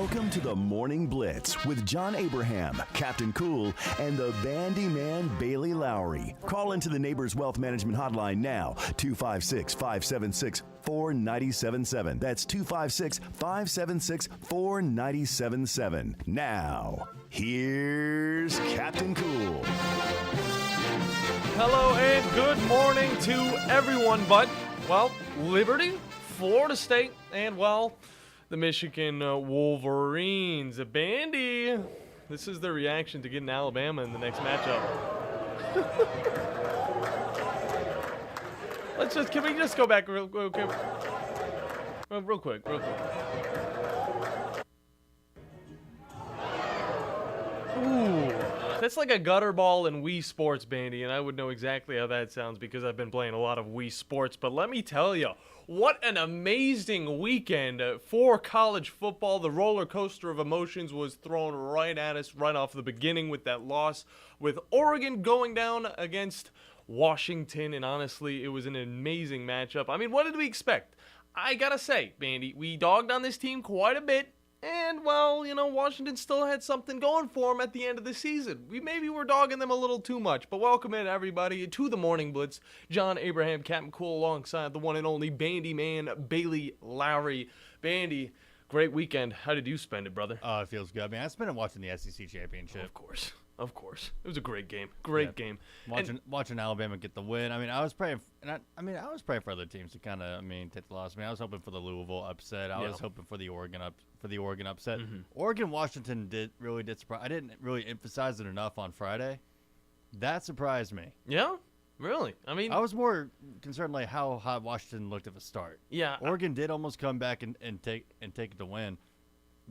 Welcome to the Morning Blitz with John Abraham, Captain Cool, and the Bandiman Bailey Lowery. Call into the Neighbors Wealth Management Hotline now, 256-576-4977. That's 256-576-4977. Now, here's Captain Cool. Hello and good morning to everyone but, well, Liberty, Florida State, and, well, the Michigan Wolverines. Bandy, this is their reaction to getting Alabama in the next matchup. Can we just go back real quick? Real quick. Ooh, that's like a gutter ball in Wii Sports, Bandy, and I would know exactly how that sounds because I've been playing a lot of Wii Sports. But let me tell you, what an amazing weekend for college football. The roller coaster of emotions was thrown right at us right off the beginning with that loss, with Oregon going down against Washington, and honestly, it was an amazing matchup. I mean, what did we expect? I gotta say, Bandy, we dogged on this team quite a bit. And, well, you know, Washington still had something going for them at the end of the season. We maybe were dogging them a little too much. But welcome in, everybody, to the Morning Blitz. John Abraham, Captain Cool, alongside the one and only Bandiman Bailey Lowery. Bandy, great weekend. How did you spend it, brother? It feels good. I mean, I spent it watching the SEC Championship. Of course. It was a great game. Great game. Watching Alabama get the win. I mean, I was praying for other teams to kind of, take the loss. I mean, I was hoping for the Louisville upset. I was hoping for the Oregon upset. Mm-hmm. Oregon-Washington really did surprise. I didn't really emphasize it enough on Friday. That surprised me. Yeah? Really? I mean, I was more concerned like how hot Washington looked at the start. Yeah. Oregon did almost come back and take the win.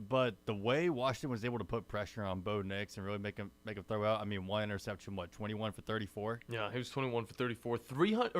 But the way Washington was able to put pressure on Bo Nix and really make him throw out, I mean, one interception, 21 for 34? Yeah, he was 21 for 34,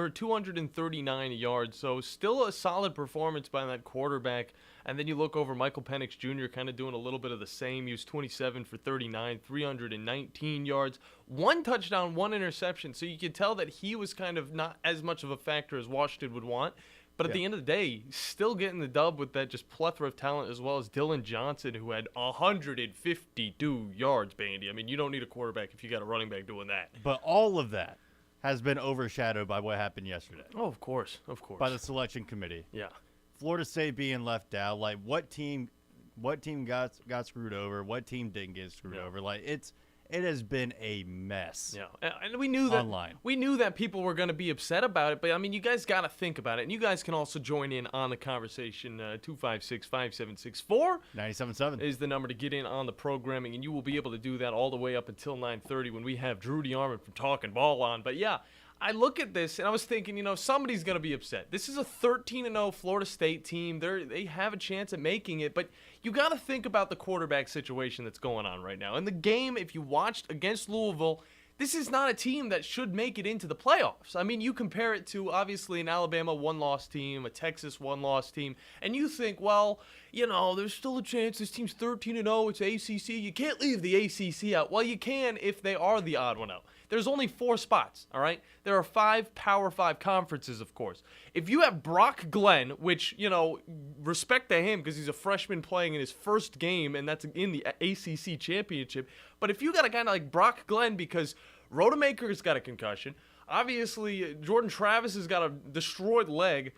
239 yards, so still a solid performance by that quarterback. And then you look over Michael Penix Jr. kind of doing a little bit of the same. He was 27 for 39, 319 yards, one touchdown, one interception. So you could tell that he was kind of not as much of a factor as Washington would want. But at the end of the day, still getting the dub with that just plethora of talent, as well as Dylan Johnson, who had 152 yards, Bandy. I mean, you don't need a quarterback if you got a running back doing that. But all of that has been overshadowed by what happened yesterday. Oh, of course. By the selection committee. Yeah. Florida State being left out. Like, what team got screwed over? What team didn't get screwed over? Like, it has been a mess. Yeah, and we knew that online. We knew that people were going to be upset about it, but I mean, you guys got to think about it, and you guys can also join in on the conversation. 256-5764 is the number to get in on the programming, and you will be able to do that all the way up until 9:30 when we have Drew DeArmond from Talkin Ball on. But yeah, I look at this and I was thinking, somebody's going to be upset. This is a 13-0 Florida State team. They have a chance at making it, but you got to think about the quarterback situation that's going on right now. In the game, if you watched against Louisville, this is not a team that should make it into the playoffs. I mean, you compare it to, obviously, an Alabama one-loss team, a Texas one-loss team, and you think, well, there's still a chance. This team's 13-0. It's ACC. You can't leave the ACC out. Well, you can if they are the odd one out. There's only 4 spots, all right? There are 5 Power 5 conferences, of course. If you have Brock Glenn, which, respect to him because he's a freshman playing in his first game, and that's in the ACC championship. But if you got a guy like Brock Glenn because Rodemaker's got a concussion, obviously Jordan Travis has got a destroyed leg,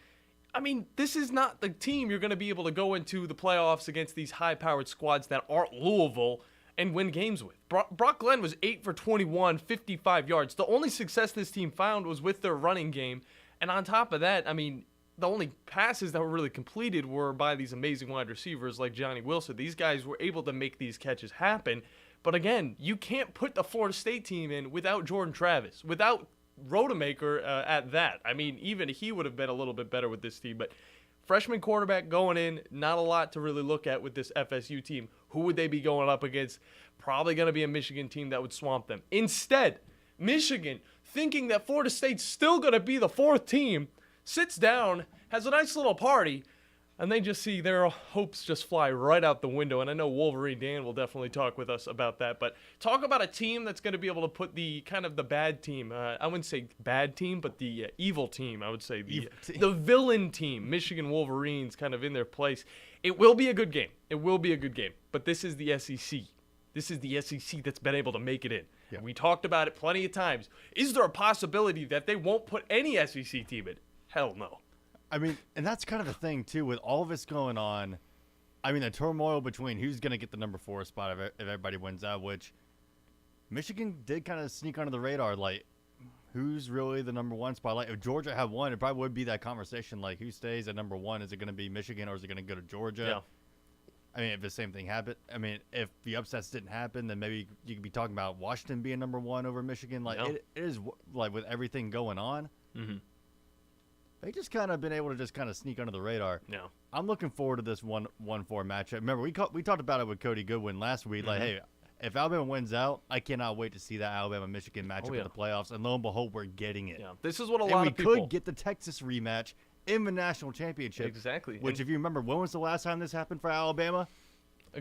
I mean, this is not the team you're going to be able to go into the playoffs against these high-powered squads that aren't Louisville and win games with. Brock Glenn was 8 for 21, 55 yards. The only success this team found was with their running game. And on top of that, I mean, the only passes that were really completed were by these amazing wide receivers like Johnny Wilson. These guys were able to make these catches happen. But again, you can't put the Florida State team in without Jordan Travis, without Rodemaker at that. I mean, even he would have been a little bit better with this team. But freshman quarterback going in, not a lot to really look at with this FSU team. Who would they be going up against? Probably going to be a Michigan team that would swamp them. Instead, Michigan, thinking that Florida State's still going to be the 4th team, sits down, has a nice little party, and they just see their hopes just fly right out the window. And I know Wolverine Dan will definitely talk with us about that. But talk about a team that's going to be able to put the kind of the bad team. I wouldn't say bad team, but the evil team. I would say the villain team, Michigan Wolverines, kind of in their place. It will be a good game. It will be a good game. But this is the SEC. This is the SEC that's been able to make it in. Yeah. And we talked about it plenty of times. Is there a possibility that they won't put any SEC team in? Hell no. I mean, and that's kind of the thing, too, with all of this going on. I mean, the turmoil between who's going to get the number 4 spot if everybody wins out, which Michigan did kind of sneak under the radar. Like, who's really the number 1 spot? Like, if Georgia had won, it probably would be that conversation. Like, who stays at number 1? Is it going to be Michigan or is it going to go to Georgia? Yeah. I mean, if the same thing happened, I mean, if the upsets didn't happen, then maybe you could be talking about Washington being number 1 over Michigan. Like, it is, like, with everything going on, they just kind of been able to just kind of sneak under the radar. Yeah. I'm looking forward to this 1-4 matchup. Remember, we talked about it with Cody Goodwin last week. Like, hey, if Alabama wins out, I cannot wait to see that Alabama-Michigan matchup in the playoffs. And lo and behold, we're getting it. Yeah. This is what a lot of people... we could get the Texas rematch in the national championship. Exactly. Which, if you remember, when was the last time this happened for Alabama?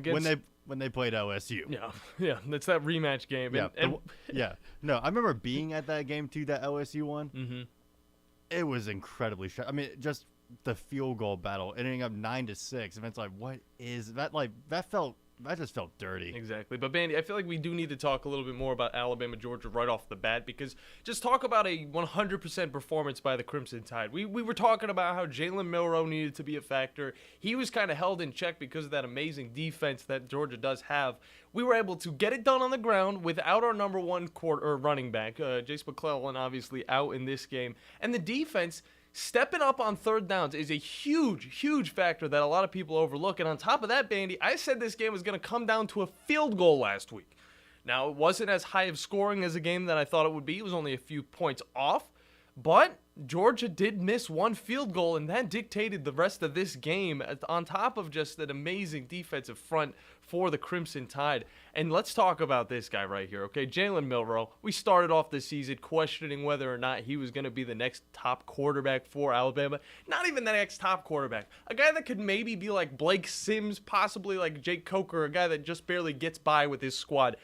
When they played LSU. Yeah, yeah, that's that rematch game. Yeah, no, I remember being at that game too. That LSU one. Mm-hmm. It was incredibly shocking. I mean, just the field goal battle ending up 9-6, and it's like, what is that? Like that just felt dirty. Exactly. But, Bandy, I feel like we do need to talk a little bit more about Alabama, Georgia right off the bat, because just talk about a 100% performance by the Crimson Tide. We were talking about how Jalen Milroe needed to be a factor. He was kind of held in check because of that amazing defense that Georgia does have. We were able to get it done on the ground without our number 1 running back. Jace McClellan obviously out in this game. And the defense... stepping up on third downs is a huge, huge factor that a lot of people overlook. And on top of that, Bandy, I said this game was going to come down to a field goal last week. Now, it wasn't as high of scoring as a game that I thought it would be. It was only a few points off. But Georgia did miss 1 field goal, and that dictated the rest of this game on top of just an amazing defensive front for the Crimson Tide. And let's talk about this guy right here, okay? Jalen Milroe. We started off the season questioning whether or not he was going to be the next top quarterback for Alabama. Not even the next top quarterback. A guy that could maybe be like Blake Sims, possibly like Jake Coker, a guy that just barely gets by with his squad.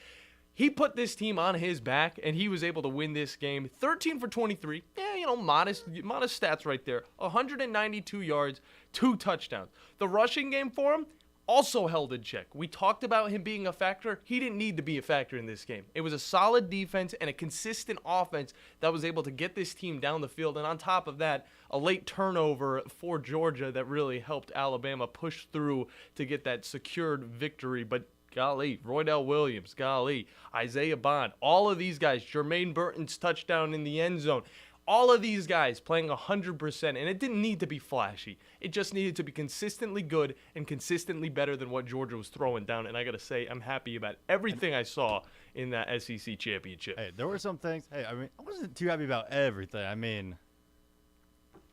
He put this team on his back, and he was able to win this game. 13 for 23. Yeah, modest stats right there. 192 yards, 2 touchdowns. The rushing game for him also held in check. We talked about him being a factor. He didn't need to be a factor in this game. It was a solid defense and a consistent offense that was able to get this team down the field. And on top of that, a late turnover for Georgia that really helped Alabama push through to get that secured victory. But golly, Roydell Williams, golly, Isaiah Bond, all of these guys, Jermaine Burton's touchdown in the end zone, all of these guys playing 100%, and it didn't need to be flashy. It just needed to be consistently good and consistently better than what Georgia was throwing down, and I got to say, I'm happy about everything I saw in that SEC championship. Hey, there were some things, I mean, I wasn't too happy about everything. I mean,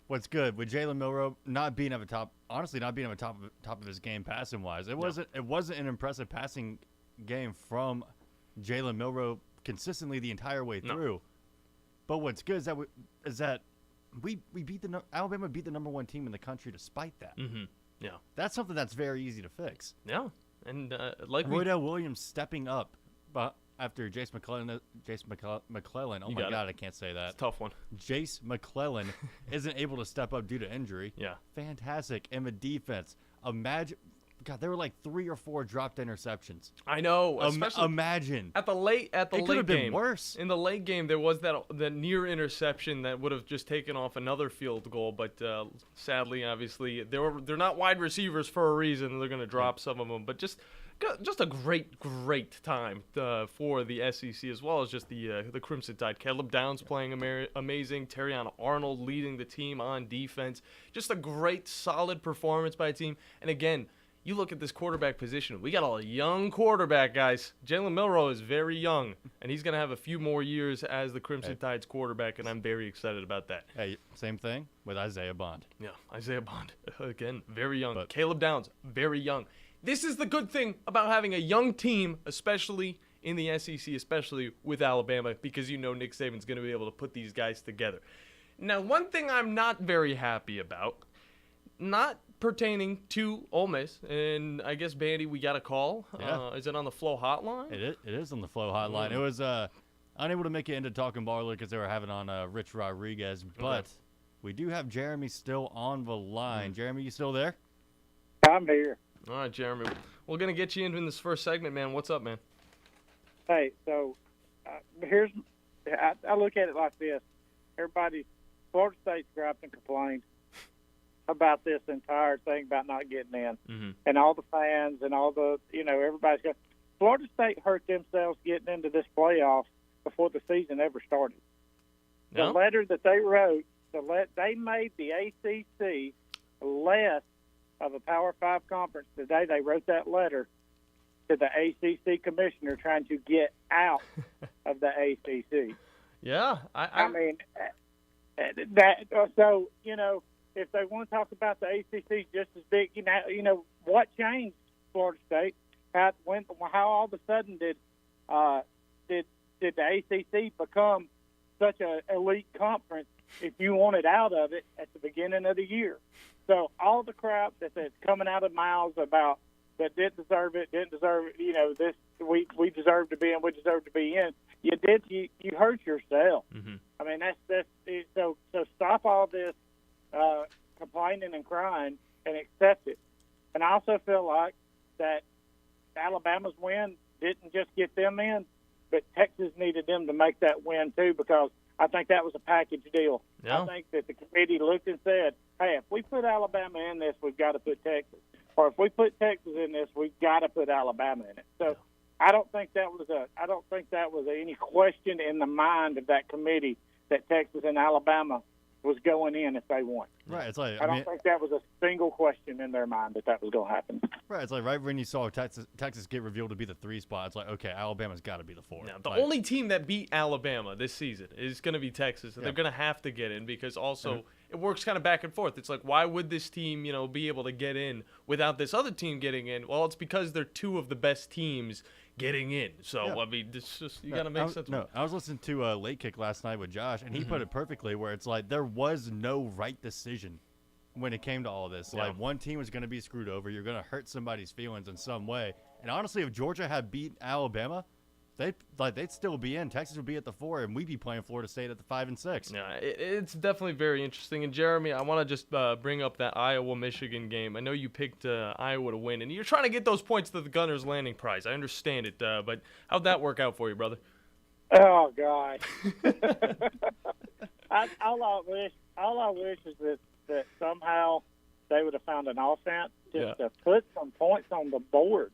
what's good with Jalen Milroe not being at the top, honestly, not being at the top of his game passing wise. It wasn't an impressive passing game from Jalen Milroe consistently the entire way through. But what's good is that Alabama beat the number 1 team in the country despite that. Mm-hmm. Yeah, that's something that's very easy to fix. Yeah, and Roydell Williams stepping up, but after Jace McClellan. Oh my God, I can't say that. It's a tough one. Jace McClellan isn't able to step up due to injury. Yeah, fantastic. And the defense, imagine. God, there were like 3 or 4 dropped interceptions. I know. Imagine at the late could have game. Been worse. In the late game, there was that near interception that would have just taken off another field goal. But sadly, obviously, they're not wide receivers for a reason. They're going to drop some of them. But just a great time for the SEC as well as just the Crimson Tide. Caleb Downs playing amazing. Terrion Arnold leading the team on defense. Just a great, solid performance by a team. And again, you look at this quarterback position. We got a young quarterback, guys. Jalen Milroe is very young, and he's going to have a few more years as the Crimson Tide's quarterback, and I'm very excited about that. Hey, same thing with Isaiah Bond. Yeah, Isaiah Bond, again, very young. But Caleb Downs, very young. This is the good thing about having a young team, especially in the SEC, especially with Alabama, because you know Nick Saban's going to be able to put these guys together. Now, one thing I'm not very happy about, not pertaining to Ole Miss, and I guess, Bandy, we got a call. Yeah. Is it on the Flow hotline? It is on the Flow hotline. It was unable to make it into Talkin Ball because they were having on Rich Rodriguez, but we do have Jeremy still on the line. Jeremy, you still there? I'm here. All right, Jeremy. We're going to get you in this first segment, man. What's up, man? Hey, so I look at it like this. Florida State's griped and complained about this entire thing about not getting in. And all the fans and all the, everybody's got. Florida State hurt themselves getting into this playoff before the season ever started. The letter that they wrote, they made the ACC less of a Power 5 conference today. They wrote that letter to the ACC commissioner trying to get out of the ACC. Yeah. I mean, so, if they want to talk about the ACC just as big, what changed Florida State? How all of a sudden did the ACC become such an elite conference if you wanted out of it at the beginning of the year? So all the crap that's coming out of mouths about that didn't deserve it, this we deserve to be in, we deserve to be in. You hurt yourself. I mean, that's it. So stop all this complaining and crying and accept it. And I also feel like that Alabama's win didn't just get them in, but Texas needed them to make that win too, because I think that was a package deal. Yeah. I think that the committee looked and said, hey, if we put Alabama in this, we've got to put Texas. Or if we put Texas in this, we've got to put Alabama in it. So I don't think that was any question in the mind of that committee that Texas and Alabama was going in if they won. Right. It's like I don't think that was a single question in their mind that was going to happen. Right. It's like right when you saw Texas get revealed to be the 3 spot, it's like, okay, Alabama's got to be the 4. Now, the only team that beat Alabama this season is going to be Texas, and they're going to have to get in because also it works kind of back and forth. It's like, why would this team, be able to get in without this other team getting in? Well, it's because they're 2 of the best teams getting in. So, I mean, it's just, you got to make sense of it. I was listening to Late Kick last night with Josh, and he put it perfectly where it's like there was no right decision when it came to all this. Like, one team was going to be screwed over. You're going to hurt somebody's feelings in some way. And honestly, if Georgia had beat Alabama, they'd still be in. Texas would be at the 4, and we'd be playing Florida State at the 5 and 6. Yeah, it's definitely very interesting. And Jeremy, I want to just bring up that Iowa-Michigan game. I know you picked Iowa to win, and you're trying to get those points to the Gunners Landing Prize. I understand it, but how'd that work out for you, brother? Oh God! All I wish is that somehow they would have found an offense just to put some points on the board.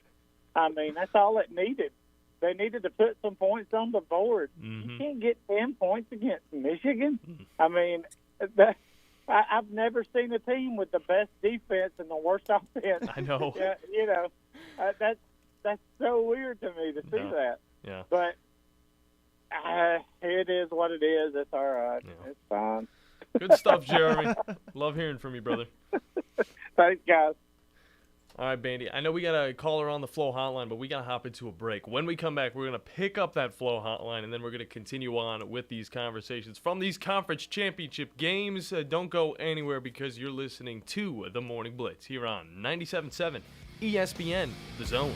I mean, that's all it needed. They needed to put some points on the board. You can't get 10 points against Michigan. I mean, I've never seen a team with the best defense and the worst offense. I know. That's so weird to me to see that. Yeah. But it is what it is. It's all right. Yeah. It's fine. Good stuff, Jeremy. Love hearing from you, brother. Thanks, guys. All right, Bandy. I know we got a caller on the Flow hotline, but we got to hop into a break. When we come back, we're going to pick up that Flow hotline, and then we're going to continue on with these conversations from these conference championship games. Don't go anywhere because you're listening to The Morning Blitz here on 97.7 ESPN, The Zone.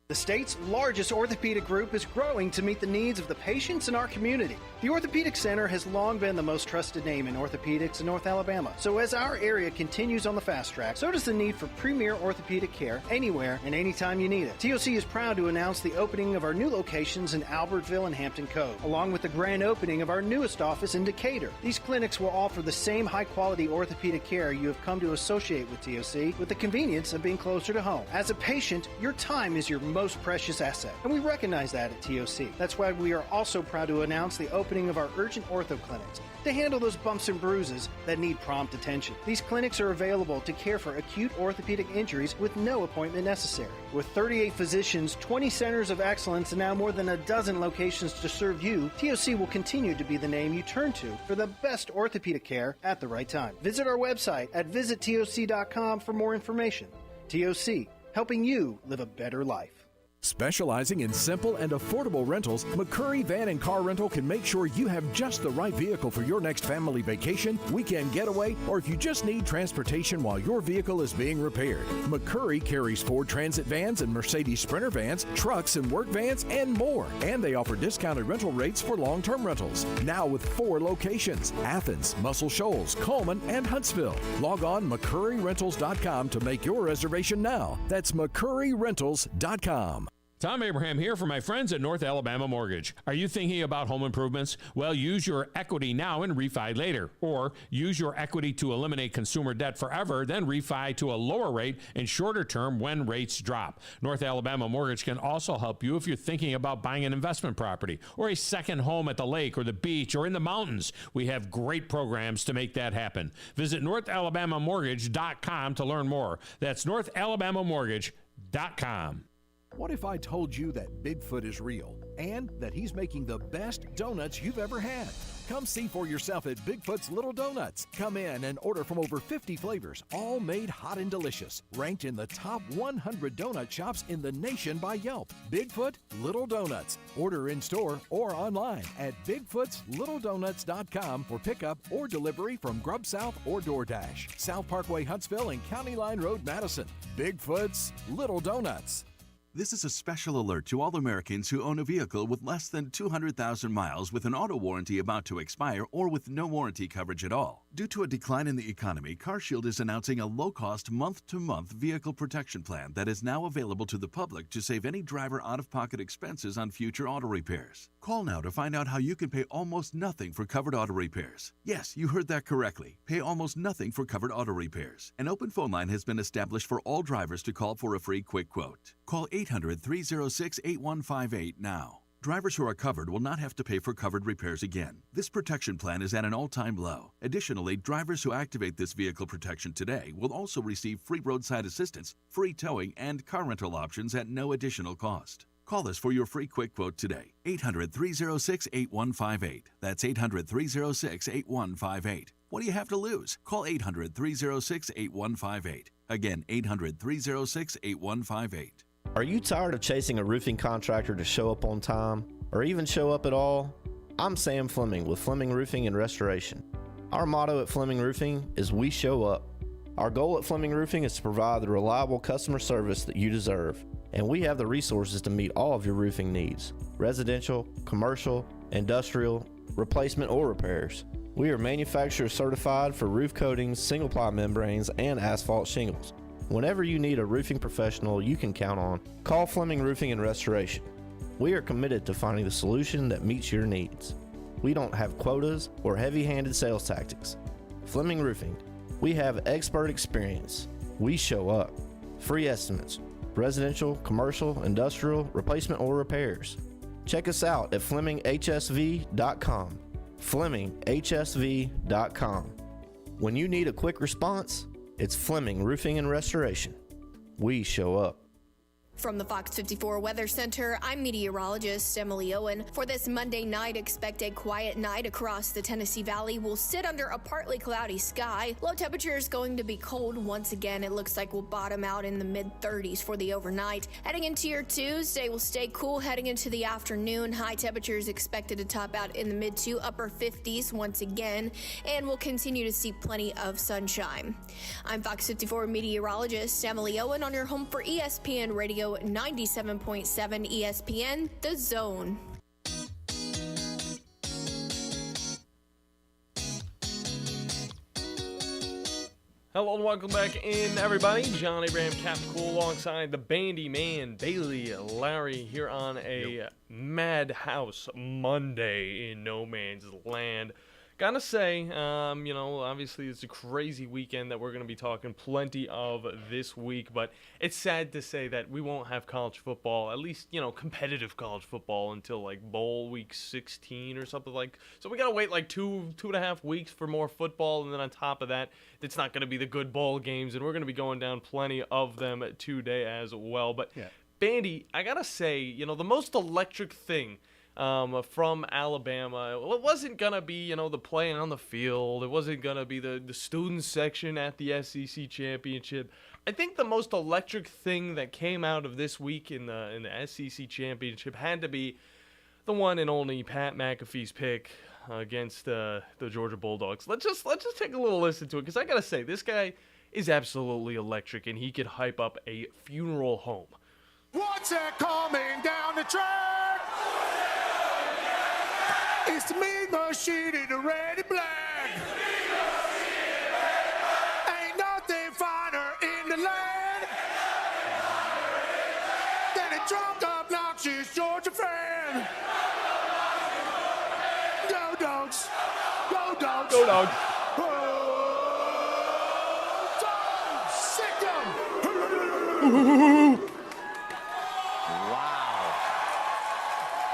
The state's largest orthopedic group is growing to meet the needs of the patients in our community. The Orthopedic Center has long been the most trusted name in orthopedics in North Alabama. So as our area continues on the fast track, so does the need for premier orthopedic care anywhere and anytime you need it. TOC is proud to announce the opening of our new locations in Albertville and Hampton Cove, along with the grand opening of our newest office in Decatur. These clinics will offer the same high-quality orthopedic care you have come to associate with TOC, with the convenience of being closer to home. As a patient, your time is your most precious asset, and we recognize that at TOC. That's why we are also proud to announce the opening of our urgent ortho clinics to handle those bumps and bruises that need prompt attention. These clinics are available to care for acute orthopedic injuries with no appointment necessary. With 38 physicians, 20 centers of excellence, and now more than a dozen locations to serve you, TOC will continue to be the name you turn to for the best orthopedic care at the right time. Visit our website at visittoc.com for more information. TOC, helping you live a better life. Specializing in simple and affordable rentals, McCurry Van and Car Rental can make sure you have just the right vehicle for your next family vacation, weekend getaway, or if you just need transportation while your vehicle is being repaired. McCurry carries Ford Transit vans and Mercedes Sprinter vans, trucks and work vans, and more. And they offer discounted rental rates for long-term rentals. Now with 4 locations: Athens, Muscle Shoals, Coleman, and Huntsville. Log on McCurryRentals.com to make your reservation now. That's McCurryRentals.com. Tom Abraham here for my friends at North Alabama Mortgage. Are you thinking about home improvements? Well, use your equity now and refi later. Or use your equity to eliminate consumer debt forever, then refi to a lower rate and shorter term when rates drop. North Alabama Mortgage can also help you if you're thinking about buying an investment property or a second home at the lake or the beach or in the mountains. We have great programs to make that happen. Visit NorthAlabamaMortgage.com to learn more. That's NorthAlabamaMortgage.com. What if I told you that Bigfoot is real and that he's making the best donuts you've ever had? Come see for yourself at Bigfoot's Little Donuts. Come in and order from over 50 flavors, all made hot and delicious. Ranked in the top 100 donut shops in the nation by Yelp. Bigfoot Little Donuts. Order in store or online at BigfootsLittleDonuts.com for pickup or delivery from Grub South or DoorDash. South Parkway, Huntsville, and County Line Road, Madison. Bigfoot's Little Donuts. This is a special alert to all Americans who own a vehicle with less than 200,000 miles with an auto warranty about to expire or with no warranty coverage at all. Due to a decline in the economy, CarShield is announcing a low-cost month-to-month vehicle protection plan that is now available to the public to save any driver out-of-pocket expenses on future auto repairs. Call now to find out how you can pay almost nothing for covered auto repairs. Yes, you heard that correctly. Pay almost nothing for covered auto repairs. An open phone line has been established for all drivers to call for a free quick quote. Call 800-306-8158 now. Drivers who are covered will not have to pay for covered repairs again. This protection plan is at an all-time low. Additionally, drivers who activate this vehicle protection today will also receive free roadside assistance, free towing, and car rental options at no additional cost. Call us for your free quick quote today. 800-306-8158. That's 800-306-8158. What do you have to lose? Call 800-306-8158. Again, 800-306-8158. Are you tired of chasing a roofing contractor to show up on time or even show up at all? I'm Sam Fleming with Fleming Roofing and Restoration. Our motto at Fleming Roofing is we show up. Our goal at Fleming Roofing is to provide the reliable customer service that you deserve, and we have the resources to meet all of your roofing needs: residential, commercial, industrial, replacement, or repairs. We are manufacturer certified for roof coatings, single-ply membranes, and asphalt shingles. Whenever you need a roofing professional you can count on, call Fleming Roofing and Restoration. We are committed to finding the solution that meets your needs. We don't have quotas or heavy-handed sales tactics. Fleming Roofing, we have expert experience. We show up. Free estimates, residential, commercial, industrial, replacement, or repairs. Check us out at FlemingHSV.com. FlemingHSV.com. When you need a quick response, it's Fleming Roofing and Restoration. We show up. From the Fox 54 Weather Center, I'm meteorologist Emily Owen. For this Monday night, expect a quiet night across the Tennessee Valley. We'll sit under a partly cloudy sky. Low temperature is going to be cold once again. It looks like we'll bottom out in the mid-30s for the overnight. Heading into your Tuesday, we'll stay cool heading into the afternoon. High temperatures expected to top out in the mid to upper 50s once again, and we'll continue to see plenty of sunshine. I'm Fox 54 meteorologist Emily Owen on your home for ESPN Radio 97.7 ESPN, The Zone. Hello and welcome back in, everybody. John Abraham, Captain Cool, alongside the Bandiman, Bailey Lowery, here on a Madhouse Monday in no man's land. Gotta say, obviously it's a crazy weekend that we're going to be talking plenty of this week, but it's sad to say that we won't have college football, at least, competitive college football, until like bowl week 16 or something like. So we got to wait like two and a half weeks for more football, and then on top of that, it's not going to be the good bowl games, and we're going to be going down plenty of them today as well. But, yeah. Bandy, I got to say, the most electric thing from Alabama. It wasn't going to be, the play on the field. It wasn't going to be the student section at the SEC championship. I think the most electric thing that came out of this week in the SEC championship had to be the one and only Pat McAfee's pick against the Georgia Bulldogs. Let's just take a little listen to it, because I got to say, this guy is absolutely electric, and he could hype up a funeral home. What's that coming down the track? It's the meat machine in the red and black. Ain't nothing finer in the land than a drunk, obnoxious Georgia fan. Go Dogs! Go Dogs! Go Dogs! Sick 'em! Wow.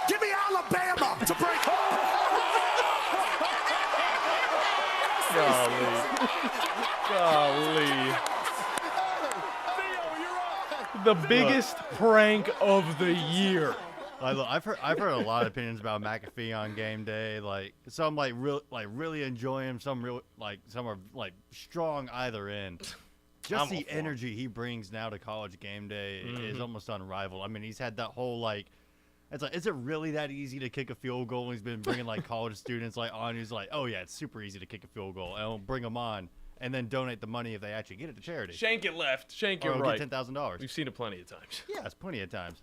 Give me Alabama to break. Golly. The biggest prank of the year. I've heard a lot of opinions about McAfee on game day. Like some really enjoy him. Some are strong either end. Just the energy he brings now to college game day is almost unrivaled. I mean, he's had that whole it's like, is it really that easy to kick a field goal? And he's been bringing college students on. He's like, oh yeah, it's super easy to kick a field goal. And I'll bring them on and then donate the money if they actually get it to charity. Shank it left. Shank it or right. Get $10,000. We've seen it plenty of times. Yeah, it's plenty of times.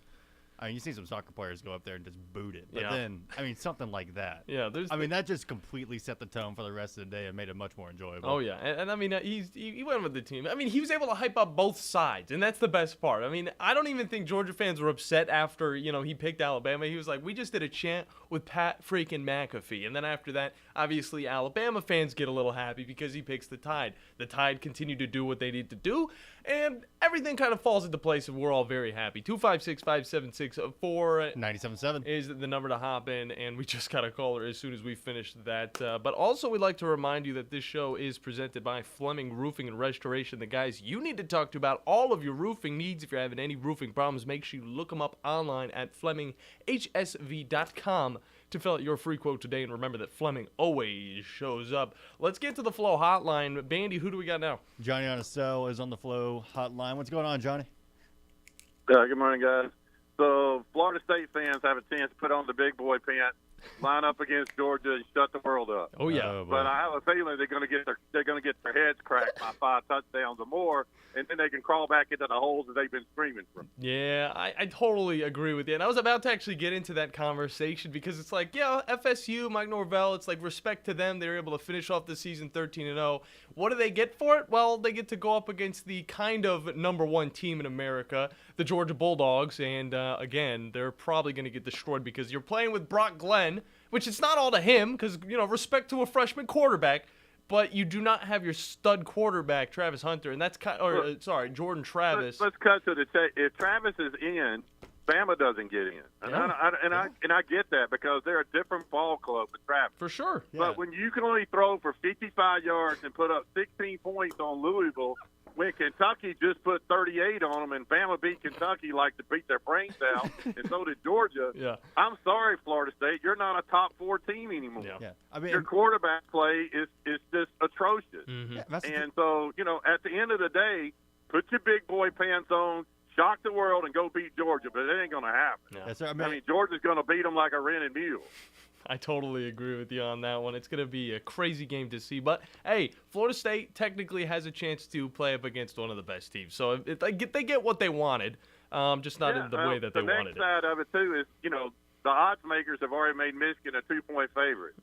I mean, you see some soccer players go up there and just boot it. But Yeah. then, I mean, something like that. Yeah, that just completely set the tone for the rest of the day and made it much more enjoyable. Oh, yeah. And I mean, he went with the team. I mean, he was able to hype up both sides, and that's the best part. I mean, I don't even think Georgia fans were upset after, he picked Alabama. He was like, we just did a chant with Pat freaking McAfee. And then after that, obviously, Alabama fans get a little happy because he picks the Tide. The Tide continue to do what they need to do, and everything kind of falls into place, and we're all very happy. 256-576-4 97.7 is the number to hop in, and we just got a caller as soon as we finish that. But also, we'd like to remind you that this show is presented by Fleming Roofing and Restoration, the guys you need to talk to about all of your roofing needs. If you're having any roofing problems, make sure you look them up online at FlemingHSV.com to fill out your free quote today. And remember that Fleming always shows up. Let's get to the Flow Hotline. Bandy, who do we got now? Johnny on a cell is on the Flow Hotline. What's going on, Johnny? Good morning, guys. So Florida State fans have a chance to put on the big boy pants, line up against Georgia, and shut the world up. Oh yeah, but I have a feeling they're going to get their heads cracked by 5 touchdowns or more, and then they can crawl back into the holes that they've been screaming from. Yeah, I totally agree with you. And I was about to actually get into that conversation because it's like, yeah, FSU, Mike Norvell, it's like respect to them. They were able to finish off the season 13-0. What do they get for it? Well, they get to go up against the kind of number one team in America, the Georgia Bulldogs. And again, they're probably going to get destroyed because you're playing with Brock Glenn, which it's not all to him because, respect to a freshman quarterback. But you do not have your stud quarterback, Travis Hunter, and that's Jordan Travis. Let's cut to the chase. If Travis is in, Bama doesn't get in, and I get that because they're a different ball club with Travis. For sure. Yeah. But when you can only throw for 55 yards and put up 16 points on Louisville, when Kentucky just put 38 on them, and Bama beat Kentucky like to beat their brains out, and so did Georgia. Yeah. I'm sorry, Florida State, you're not a top 4 team anymore. Yeah. I mean, your quarterback play is just atrocious. Mm-hmm. Yeah, and so, at the end of the day, put your big boy pants on, shock the world, and go beat Georgia. But it ain't going to happen. Yeah. Yes, sir. I mean, Georgia's going to beat them like a rented mule. I totally agree with you on that one. It's going to be a crazy game to see. But, hey, Florida State technically has a chance to play up against one of the best teams. So they get what they wanted, just not in the way that they wanted it. The next side of it, too, is, the odds makers have already made Michigan a 2-point favorite.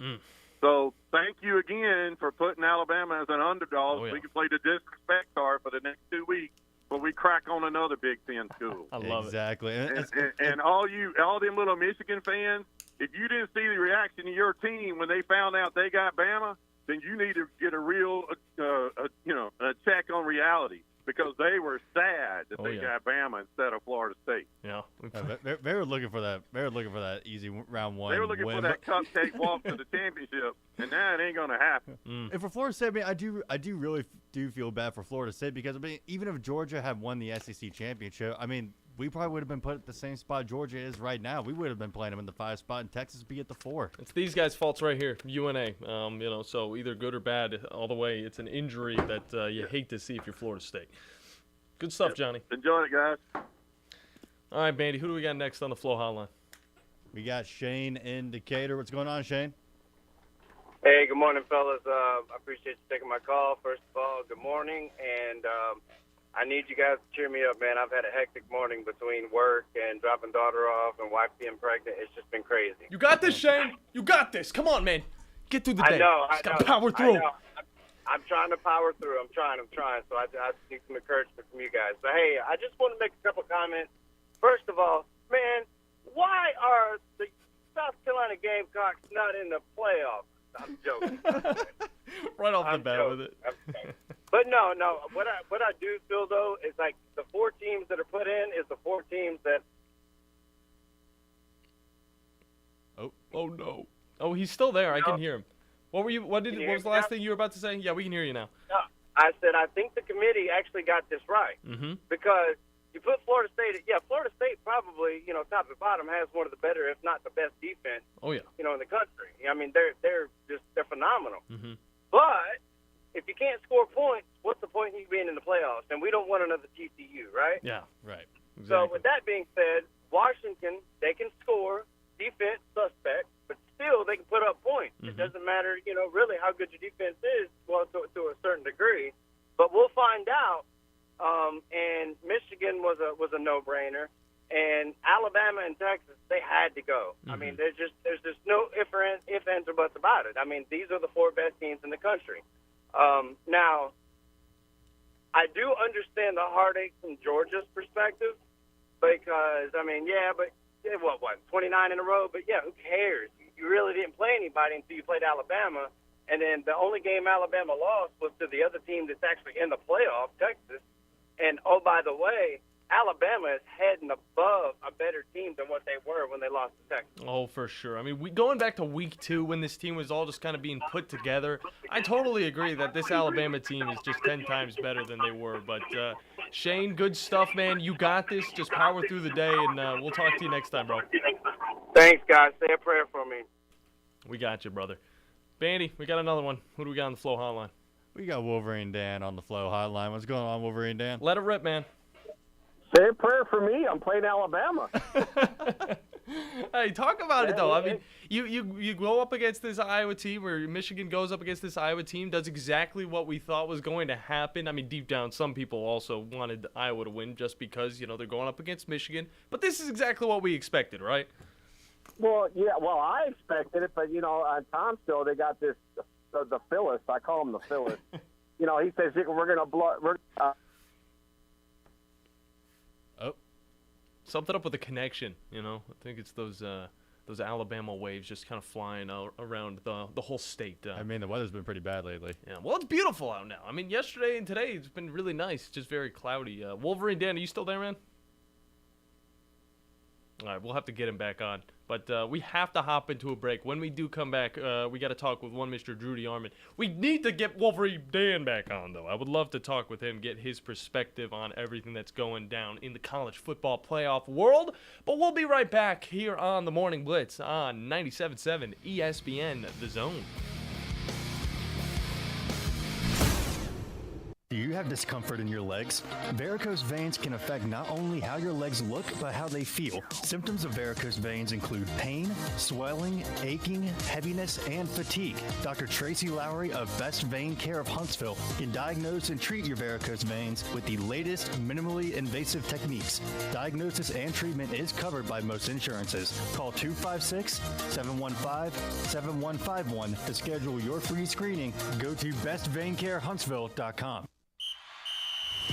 So thank you again for putting Alabama as an underdog. Oh, yeah. We can play the disrespect card for the next 2 weeks. But we crack on another Big Ten school. I love exactly. And all them little Michigan fans, if you didn't see the reaction of your team when they found out they got Bama, then you need to get a real, a check on reality because they were sad that they got Bama instead of Florida State. Yeah, they were looking for that. They were looking for that easy round one. They were looking for that cupcake walk to the championship, and now it ain't going to happen. And for Florida State, I really feel bad for Florida State because even if Georgia had won the SEC championship, we probably would have been put at the same spot Georgia is right now. We would have been playing them in the 5 spot, and Texas be at the 4. It's these guys' faults right here, UNA. So either good or bad, all the way. It's an injury that you hate to see if you're Florida State. Good stuff, Johnny. Enjoy it, guys. All right, Bandy, who do we got next on the Flow Hotline? We got Shane in Decatur. What's going on, Shane? Hey, good morning, fellas. I appreciate you taking my call. First of all, good morning, and I need you guys to cheer me up, man. I've had a hectic morning between work and dropping daughter off and wife being pregnant. It's just been crazy. You got this, Shane. You got this. Come on, man. Get through the day. I know. Gotta power through. I know. I'm trying to power through. I'm trying. So I need some encouragement from you guys. But, hey, I just want to make a couple comments. First of all, man, why are the South Carolina Gamecocks not in the playoffs? I'm joking. Right off the bat with it. But no. What I do feel, though, is like the 4 teams that are put in is the 4 teams that. Oh no. Oh, he's still there. I can hear him. What was the last thing you were about to say? Yeah, we can hear you now. No, I said I think the committee actually got this right because you put Florida State. Yeah, Florida State probably, top to bottom has one of the better, if not the best defense. Oh yeah. In the country. I mean, they're phenomenal. But if you can't score points, what's the point in you being in the playoffs? And we don't want another TCU, right? Yeah, right. Exactly. So with that being said, Washington, they can score, defense suspect, but still they can put up points. It doesn't matter, really how good your defense is, well, to a certain degree. But we'll find out. And Michigan was a no-brainer, and Alabama and Texas, they had to go. I mean, there's just no ifs, ands, or buts about it. I mean, these are the 4 best teams in the country. Now, I do understand the heartache from Georgia's perspective because, I mean, yeah, but what, 29 in a row? But, yeah, who cares? You really didn't play anybody until you played Alabama, and then the only game Alabama lost was to the other team that's actually in the playoff, Texas. And, oh, by the way, Alabama is heading above a better team than what they were when they lost to Texas. Oh, for sure. I mean, going back to week 2 when this team was all just kind of being put together, I totally agree that this Alabama team is just 10 times better than they were. But, Shane, good stuff, man. You got this. Just power through the day, and we'll talk to you next time, bro. Thanks, guys. Say a prayer for me. We got you, brother. Bandy, we got another one. Who do we got on the Flow Hotline? We got Wolverine Dan on the Flow Hotline. What's going on, Wolverine Dan? Let it rip, man. Say a prayer for me. I'm playing Alabama. Hey, talk about it, though. I mean, you go up against this Iowa team, or Michigan goes up against this Iowa team, does exactly what we thought was going to happen. I mean, deep down, some people also wanted Iowa to win just because, they're going up against Michigan. But this is exactly what we expected, right? Well, yeah. Well, I expected it, but, on Tom's they got this, the Phyllis. I call him the Phyllis. He says, we're going to blow. Something up with the connection, I think it's those Alabama waves just kind of flying around the whole state. I mean, the weather's been pretty bad lately. Yeah, well, it's beautiful out now. I mean, yesterday and today it's been really nice, just very cloudy. Wolverine Dan, are you still there, man? All right, we'll have to get him back on. But we have to hop into a break. When we do come back, we got to talk with one Mr. Drew DeArmond. We need to get Wolverine Dan back on, though. I would love to talk with him, get his perspective on everything that's going down in the college football playoff world. But we'll be right back here on the Morning Blitz on 97.7 ESPN, The Zone. Do you have discomfort in your legs? Varicose veins can affect not only how your legs look, but how they feel. Symptoms of varicose veins include pain, swelling, aching, heaviness, and fatigue. Dr. Tracy Lowery of Best Vein Care of Huntsville can diagnose and treat your varicose veins with the latest minimally invasive techniques. Diagnosis and treatment is covered by most insurances. Call 256-715-7151 to schedule your free screening. Go to bestveincarehuntsville.com.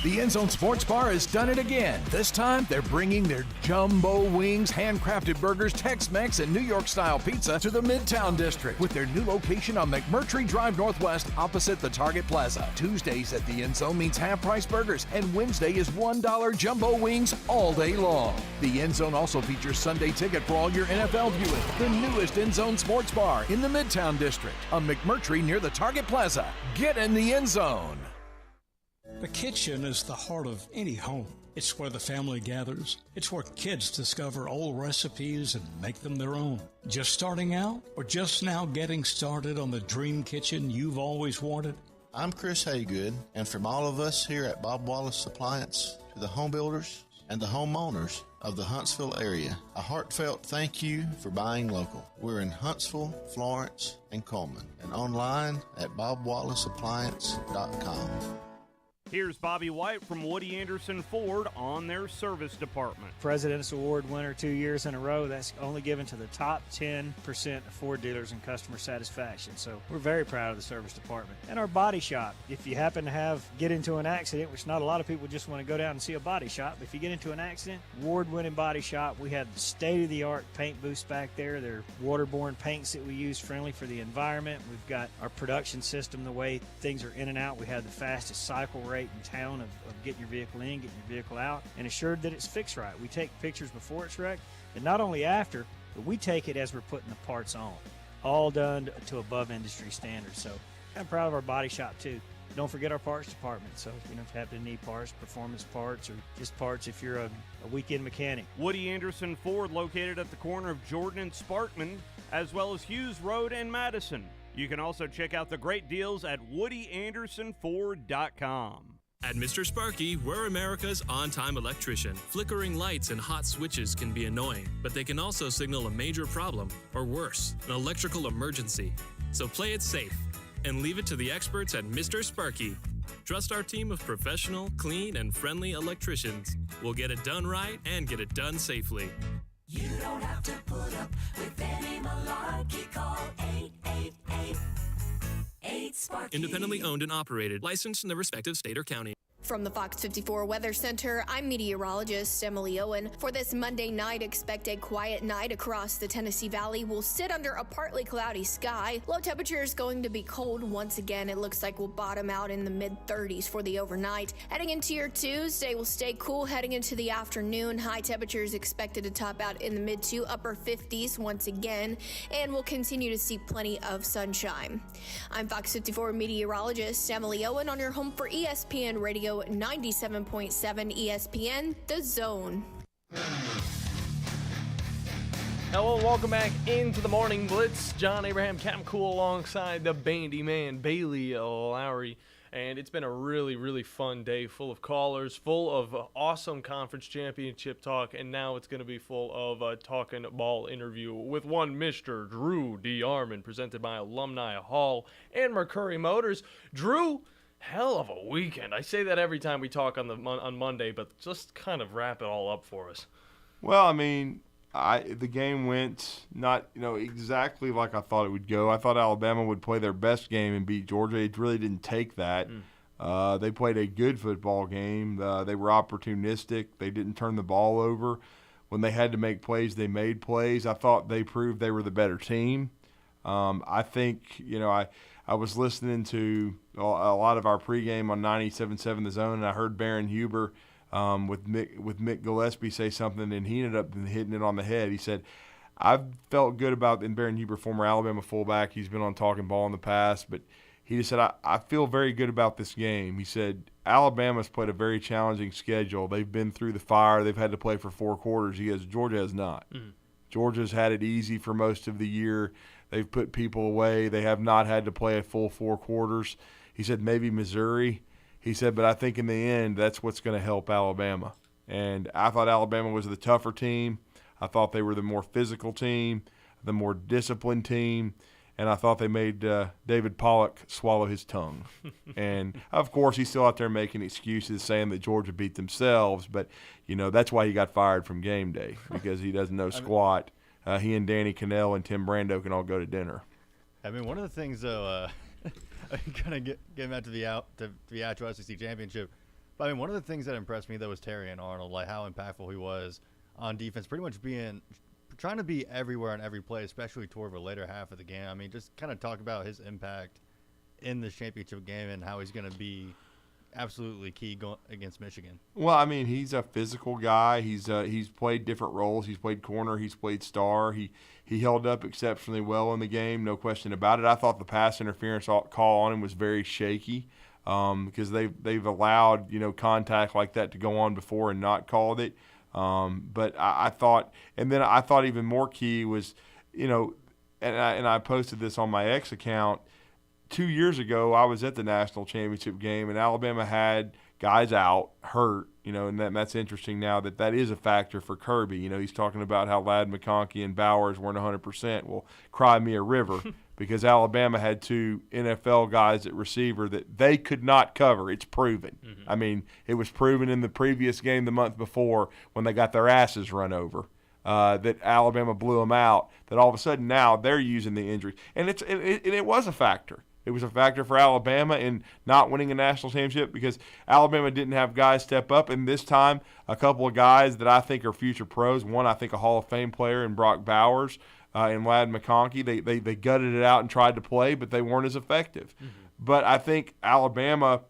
The End Zone Sports Bar has done it again. This time, they're bringing their jumbo wings, handcrafted burgers, Tex-Mex, and New York-style pizza to the Midtown District with their new location on McMurtry Drive Northwest opposite the Target Plaza. Tuesdays at the End Zone means half-price burgers, and Wednesday is $1 jumbo wings all day long. The End Zone also features Sunday ticket for all your NFL viewing. The newest End Zone Sports Bar in the Midtown District on McMurtry near the Target Plaza. Get in the End Zone. The kitchen is the heart of any home. It's where the family gathers. It's where kids discover old recipes and make them their own. Just starting out or just now getting started on the dream kitchen you've always wanted? I'm Chris Haygood, and from all of us here at Bob Wallace Appliance to the home builders and the homeowners of the Huntsville area, a heartfelt thank you for buying local. We're in Huntsville, Florence, and Coleman, and online at bobwallaceappliance.com. Here's Bobby White from Woody Anderson Ford on their service department. President's Award winner 2 years in a row. That's only given to the top 10% of Ford dealers in customer satisfaction. So we're very proud of the service department. And our body shop. If you happen to get into an accident, which not a lot of people just want to go down and see a body shop, but if you get into an accident, award-winning body shop. We have the state-of-the-art paint booths back there. They're waterborne paints that we use, friendly for the environment. We've got our production system, the way things are in and out. We have the fastest cycle rate in town of getting your vehicle in, getting your vehicle out, and assured that it's fixed right. We take pictures before it's wrecked, and not only after, but we take it as we're putting the parts on. All done to above industry standards. So I'm proud of our body shop too. Don't forget our parts department. So if you happen to need parts, performance parts, or just parts if you're a weekend mechanic. Woody Anderson Ford, located at the corner of Jordan and Sparkman, as well as Hughes Road and Madison. You can also check out the great deals at WoodyAndersonFord.com. At Mr. Sparky, we're America's on-time electrician. Flickering lights and hot switches can be annoying, but they can also signal a major problem, or worse, an electrical emergency. So play it safe and leave it to the experts at Mr. Sparky. Trust our team of professional, clean, and friendly electricians. We'll get it done right and get it done safely. You don't have to put up with any malarkey. Call 888-8-SPARKY. Independently owned and operated, licensed in the respective state or county. From the Fox 54 Weather Center, I'm meteorologist Emily Owen. For this Monday night, expect a quiet night across the Tennessee Valley. We'll sit under a partly cloudy sky. Low temperature is going to be cold once again. It looks like we'll bottom out in the mid-30s for the overnight. Heading into your Tuesday, we'll stay cool heading into the afternoon. High temperatures expected to top out in the mid to upper 50s once again, and we'll continue to see plenty of sunshine. I'm Fox 54 meteorologist Emily Owen on your home for ESPN Radio 97.7 ESPN, The Zone. Hello and welcome back into the Morning Blitz. John Abraham, Captain Cool alongside the Bandiman, Bailey Lowery. And it's been a really, really fun day, full of callers, full of awesome conference championship talk, and now it's going to be full of a Talkin' Ball interview with one Mr. Drew DeArmond, presented by Alumni Hall and Mercury Motors. Drew, hell of a weekend. I say that every time we talk on Monday, but just kind of wrap it all up for us. Well, I mean, the game went not exactly like I thought it would go. I thought Alabama would play their best game and beat Georgia. It really didn't take that. They played a good football game. They were opportunistic. They didn't turn the ball over. When they had to make plays, they made plays. I thought they proved they were the better team. I think, I was listening to a lot of our pregame on 97.7 The Zone, and I heard Baron Huber with Mick Gillespie say something, and he ended up hitting it on the head. He said, I've felt good about, and Baron Huber, former Alabama fullback, he's been on Talkin' Ball in the past, but he just said, I feel very good about this game. He said, Alabama's played a very challenging schedule. They've been through the fire. They've had to play for 4 quarters. He goes, Georgia has not. Georgia's had it easy for most of the year. They've put people away. They have not had to play a full 4 quarters. He said maybe Missouri. He said, but I think in the end that's what's going to help Alabama. And I thought Alabama was the tougher team. I thought they were the more physical team, the more disciplined team, and I thought they made David Pollock swallow his tongue. And, of course, he's still out there making excuses, saying that Georgia beat themselves, but, that's why he got fired from game day, because he doesn't know squat. He and Danny Cannell and Tim Brando can all go to dinner. I mean, one of the things, though, kind of getting back to the actual SEC championship, but I mean, one of the things that impressed me, though, was Terry and Arnold, like how impactful he was on defense, pretty much trying to be everywhere on every play, especially toward the later half of the game. I mean, just kind of talk about his impact in the championship game and how he's going to be absolutely key against Michigan. Well, I mean, he's a physical guy. He's played different roles. He's played corner. He's played star. He held up exceptionally well in the game, no question about it. I thought the pass interference call on him was very shaky. because they've allowed contact like that to go on before and not called it. But I thought even more key was, and I posted this on my X account 2 years ago. I was at the national championship game, and Alabama had guys out hurt. And that's interesting now that is a factor for Kirby. He's talking about how Ladd McConkey and Bowers weren't 100%. Well, cry me a river. Because Alabama had 2 NFL guys at receiver that they could not cover. It's proven. I mean, it was proven in the previous game the month before when they got their asses run over, that Alabama blew them out, that all of a sudden now they're using the injuries. And it was a factor. It was a factor for Alabama in not winning a national championship because Alabama didn't have guys step up. And this time, a couple of guys that I think are future pros, one I think a Hall of Fame player in Brock Bowers, and Ladd McConkey, they gutted it out and tried to play, but they weren't as effective. But I think Alabama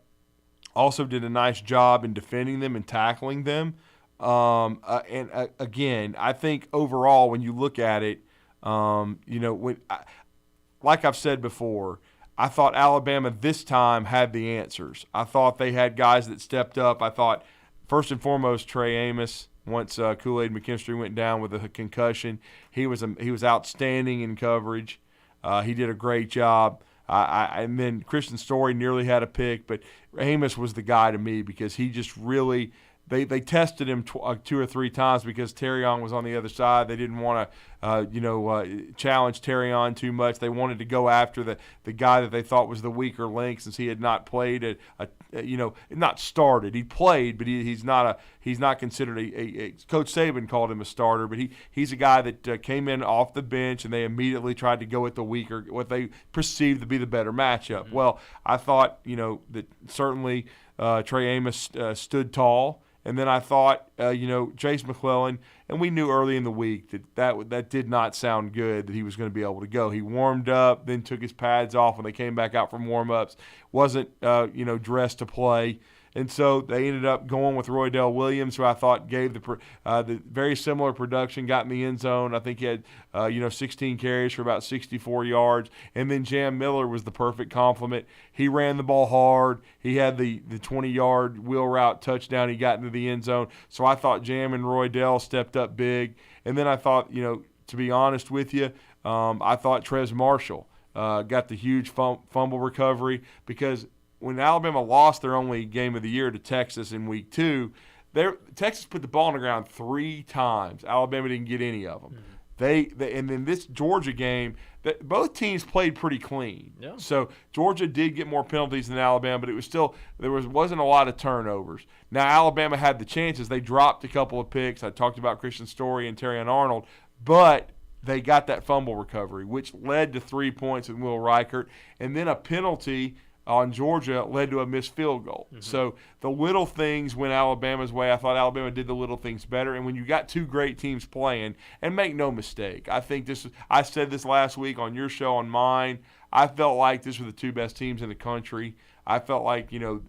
also did a nice job in defending them and tackling them. Again, I think overall when you look at it, like I've said before, I thought Alabama this time had the answers. I thought they had guys that stepped up. I thought, first and foremost, Trey Amos. Once Kool-Aid McKinstry went down with a concussion, he was outstanding in coverage. He did a great job. And then Christian Story nearly had a pick, but Amos was the guy to me because he just really they tested him 2 or 3 times because Terrion was on the other side. They didn't want to challenge Terrion too much. They wanted to go after the guy that they thought was the weaker link since he had not played not started. He played, but he's not considered a Coach Saban called him a starter, but he's a guy that came in off the bench and they immediately tried to go at the weaker, what they perceived to be the better matchup. Well, I thought that certainly Trey Amos stood tall. And then I thought, Chase McClellan, and we knew early in the week that did not sound good that he was going to be able to go. He warmed up, then took his pads off when they came back out from warm-ups, wasn't, dressed to play. And so they ended up going with Roydell Williams, who I thought gave the very similar production, got in the end zone. I think he had, 16 carries for about 64 yards. And then Jam Miller was the perfect complement. He ran the ball hard. He had the 20-yard wheel route touchdown. He got into the end zone. So I thought Jam and Roydell stepped up big. And then I thought, to be honest with you, I thought Trez Marshall got the huge fumble recovery because – when Alabama lost their only game of the year to Texas in week 2, Texas put the ball on the ground 3 times. Alabama didn't get any of them. And then this Georgia game, both teams played pretty clean. Yeah. So Georgia did get more penalties than Alabama, but it was still wasn't a lot of turnovers. Now Alabama had the chances. They dropped a couple of picks. I talked about Christian Story and Terrion Arnold, but they got that fumble recovery, which led to 3 points with Will Reichert, and then a penalty on Georgia led to a missed field goal. So the little things went Alabama's way. I thought Alabama did the little things better. And when you got 2 great teams playing, and make no mistake, I said this last week on your show, on mine, I felt like this were the 2 best teams in the country. I felt like,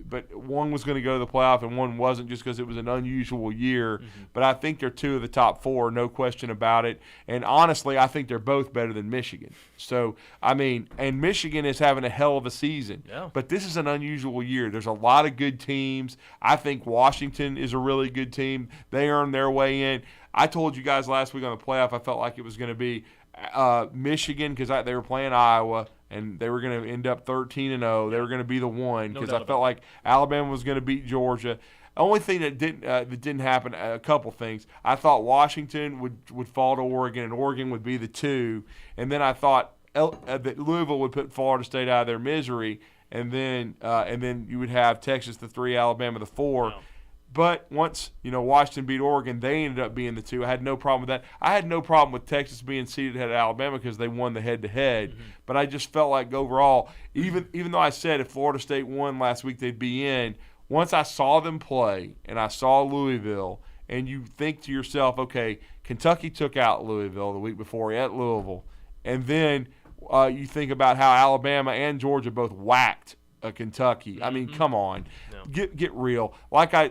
but one was going to go to the playoff and one wasn't just because it was an unusual year. But I think they're 2 of the top 4, no question about it. And honestly, I think they're both better than Michigan. So, and Michigan is having a hell of a season. Yeah. But this is an unusual year. There's a lot of good teams. I think Washington is a really good team. They earned their way in. I told you guys last week on the playoff I felt like it was going to be Michigan because they were playing Iowa. And they were going to end up 13-0. They were going to be the one because I felt like Alabama was going to beat Georgia. The only thing that didn't happen, a couple things. I thought Washington would fall to Oregon, and Oregon would be the 2. And then I thought that Louisville would put Florida State out of their misery, and then you would have Texas the 3, Alabama the 4. Wow. But once, Washington beat Oregon, they ended up being the 2. I had no problem with that. I had no problem with Texas being seeded ahead of Alabama because they won the head-to-head. But I just felt like overall, even though I said if Florida State won last week, they'd be in, once I saw them play and I saw Louisville, and you think to yourself, okay, Kentucky took out Louisville the week before at Louisville, and then you think about how Alabama and Georgia both whacked Kentucky. Come on, get real. Like I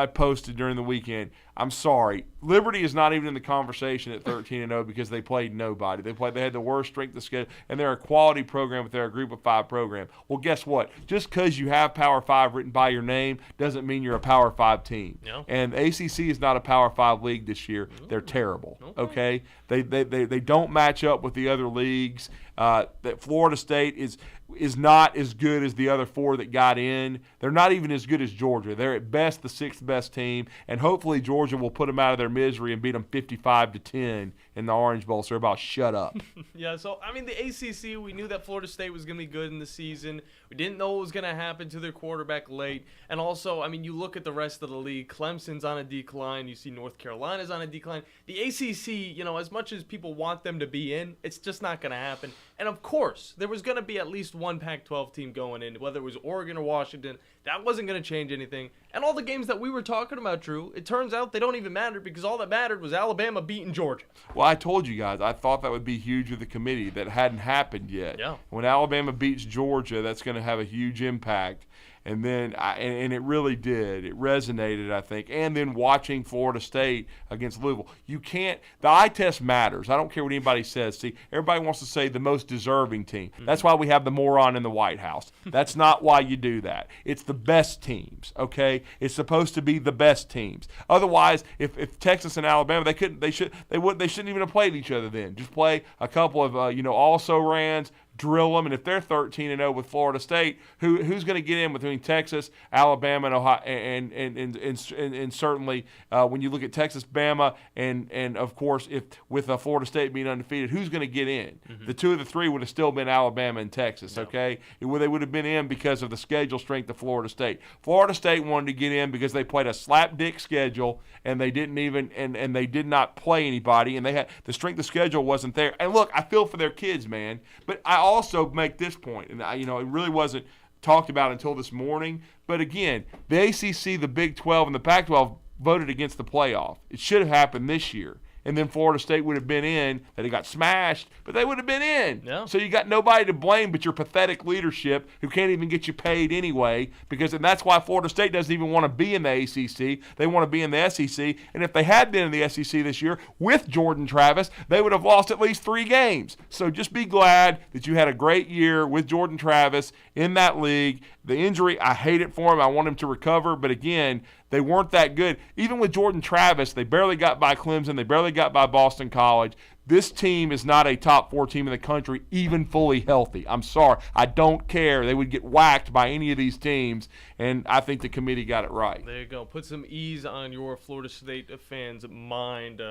posted during the weekend, I'm sorry. Liberty is not even in the conversation at 13-0 because they played nobody. They had the worst strength of schedule, and they're a quality program, but they're a group of 5 program. Well, guess what? Just because you have Power 5 written by your name doesn't mean you're a Power 5 team. No. And the ACC is not a Power 5 league this year. They're terrible. Okay? They don't match up with the other leagues. That Florida State is not as good as the other 4 that got in. They're not even as good as Georgia. They're at best the 6th best team, and hopefully Georgia will put them out of their misery and beat them 55-10 in the Orange Bowl. So they're about shut up. Yeah, so, I mean, the ACC, we knew that Florida State was going to be good in the season. We didn't know what was going to happen to their quarterback late. And also, I mean, you look at the rest of the league. Clemson's on a decline. You see North Carolina's on a decline. The ACC, you know, as much as people want them to be in, it's just not going to happen. And, of course, there was going to be at least one Pac-12 team going in, whether it was Oregon or Washington. That wasn't going to change anything. And all the games that we were talking about, Drew, it turns out they don't even matter because all that mattered was Alabama beating Georgia. Well, I told you guys, I thought that would be huge with the committee. That hadn't happened yet. Yeah. When Alabama beats Georgia, that's going to have a huge impact. And then, and it really did. It resonated, I think. And then watching Florida State against Louisville. You can't – the eye test matters. I don't care what anybody says. See, everybody wants to say the most deserving team. That's why we have the moron in the White House. That's not why you do that. It's the best teams, okay? It's supposed to be the best teams. Otherwise, if Texas and Alabama, they shouldn't even have played each other then. Just play a couple of, also-rans, drill them, and if they're 13-0 with Florida State, who's going to get in between Texas, Alabama, and Ohio, and certainly when you look at Texas, Bama, and of course if with Florida State being undefeated, who's going to get in? The 2 of the 3 would have still been Alabama and Texas. Okay, they would have been in because of the schedule strength of Florida State. Florida State wanted to get in because they played a slapdick schedule and they didn't even and they did not play anybody, and they had the strength of schedule wasn't there. And look, I feel for their kids, man, but I also make this point, and it really wasn't talked about until this morning. But again, the ACC, the Big 12, and the Pac-12 voted against the playoff. It should have happened this year. And then Florida State would have been in, that it got smashed, but they would have been in. Yeah. So you got nobody to blame but your pathetic leadership who can't even get you paid anyway. And that's why Florida State doesn't even want to be in the ACC. They want to be in the SEC. And if they had been in the SEC this year with Jordan Travis, they would have lost at least 3 games. So just be glad that you had a great year with Jordan Travis in that league. The injury, I hate it for him. I want him to recover. But again, they weren't that good. Even with Jordan Travis, they barely got by Clemson. They barely got by Boston College. This team is not a top 4 team in the country, even fully healthy. I'm sorry. I don't care. They would get whacked by any of these teams, and I think the committee got it right. There you go. Put some ease on your Florida State fans' mind.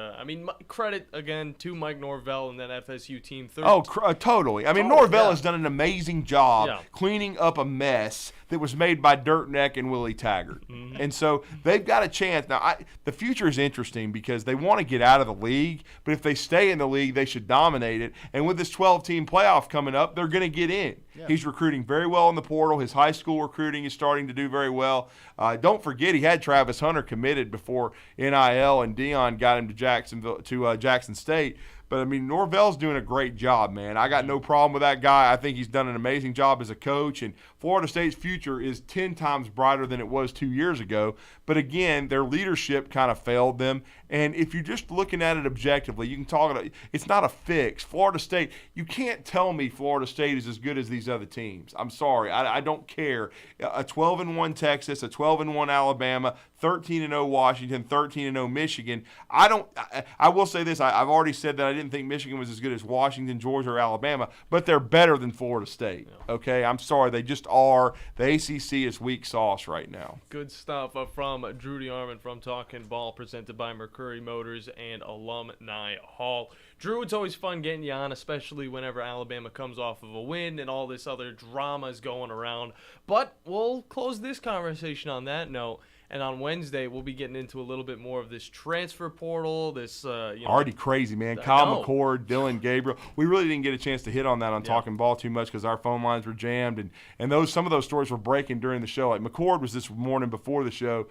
Credit, again, to Mike Norvell and that FSU team. Totally. Norvell has done an amazing job cleaning up a mess that was made by Dirt Neck and Willie Taggart. And so they've got a chance. Now, the future is interesting because they want to get out of the league, but if they stay in the league, they should dominate it. And with this 12-team playoff coming up, they're going to get in. Yeah. He's recruiting very well in the portal. His high school recruiting is starting to do very well. Don't forget, he had Travis Hunter committed before NIL and Dion got him to Jackson State. But, Norvell's doing a great job, man. I got no problem with that guy. I think he's done an amazing job as a coach. And Florida State's future is 10 times brighter than it was 2 years ago. But, again, their leadership kind of failed them. And if you're just looking at it objectively, you can talk about it. It's not a fix. Florida State, you can't tell me Florida State is as good as these other teams. I'm sorry. I don't care. A 12-1 Texas, a 12-1 Alabama, 13-0 Washington, 13-0 Michigan. I will say this. I've already said that I didn't think Michigan was as good as Washington, Georgia, or Alabama, but they're better than Florida State. Okay? I'm sorry. They just are. The ACC is weak sauce right now. Good stuff from Drew DeArmond from Talkin Ball, presented by Mercury Motors and Alumni Hall. Drew, it's always fun getting you on, especially whenever Alabama comes off of a win and all this other drama is going around. But we'll close this conversation on that note. And on Wednesday, we'll be getting into a little bit more of this transfer portal. Already crazy, man. Kyle McCord, Dylan Gabriel. We really didn't get a chance to hit on that on Talking Ball too much because our phone lines were jammed, and some of those stories were breaking during the show. Like McCord was this morning before the show.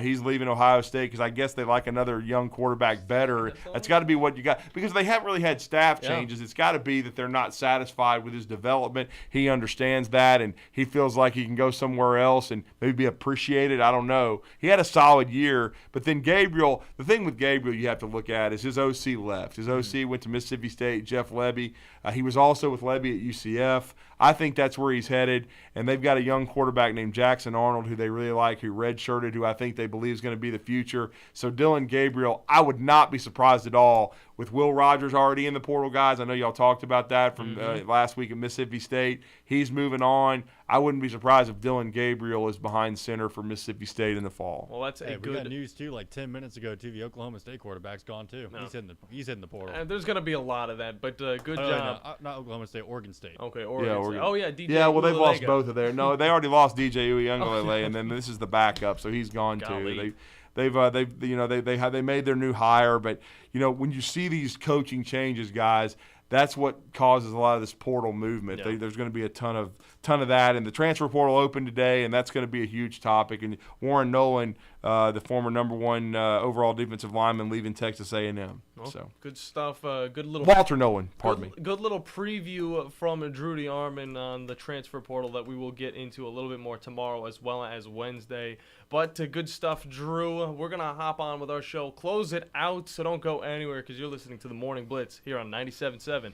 He's leaving Ohio State because I guess they like another young quarterback better. That's got to be what you got because they haven't really had staff changes. It's got to be that they're not satisfied with his development. He understands that, and he feels like he can go somewhere else and maybe be appreciated. I don't know. he had a solid year. But then Gabriel, the thing with Gabriel you have to look at is his OC left. His OC went to Mississippi State, Jeff Lebby. He was also with Lebby at UCF. I think that's where he's headed. And they've got a young quarterback named Jackson Arnold who they really like, who redshirted, who I think they believe is going to be the future. So Dylan Gabriel, I would not be surprised at all with Will Rogers already in the portal, guys. I know y'all talked about that from last week at Mississippi State. He's moving on. I wouldn't be surprised if Dylan Gabriel is behind center for Mississippi State in the fall. Well, that's we got news, too, like 10 minutes ago, too. The Oklahoma State quarterback's gone, too. No. He's in the portal. And there's going to be a lot of that, but good job. No, not Oklahoma State, Oregon State. Okay, Oregon State. Oh, yeah, DJ Yeah, well, they've lost Uiagalelei. both of their. No, they already lost DJ Uiagalelei, and then this is the backup, so he's gone, too. They made their new hire, but when you see these coaching changes, guys, that's what causes a lot of this portal movement. Yeah. There's going to be a ton of that, and the transfer portal opened today, and that's going to be a huge topic. And Warren Nolan, the former number 1 overall defensive lineman, leaving Texas A&M. Well, So good stuff. Good little Walter Nolan, pardon me. Good little preview from Drew DeArmond on the transfer portal that we will get into a little bit more tomorrow as well as Wednesday. But good stuff, Drew. We're gonna hop on with our show, close it out. So don't go anywhere because you're listening to the Morning Blitz here on 97.7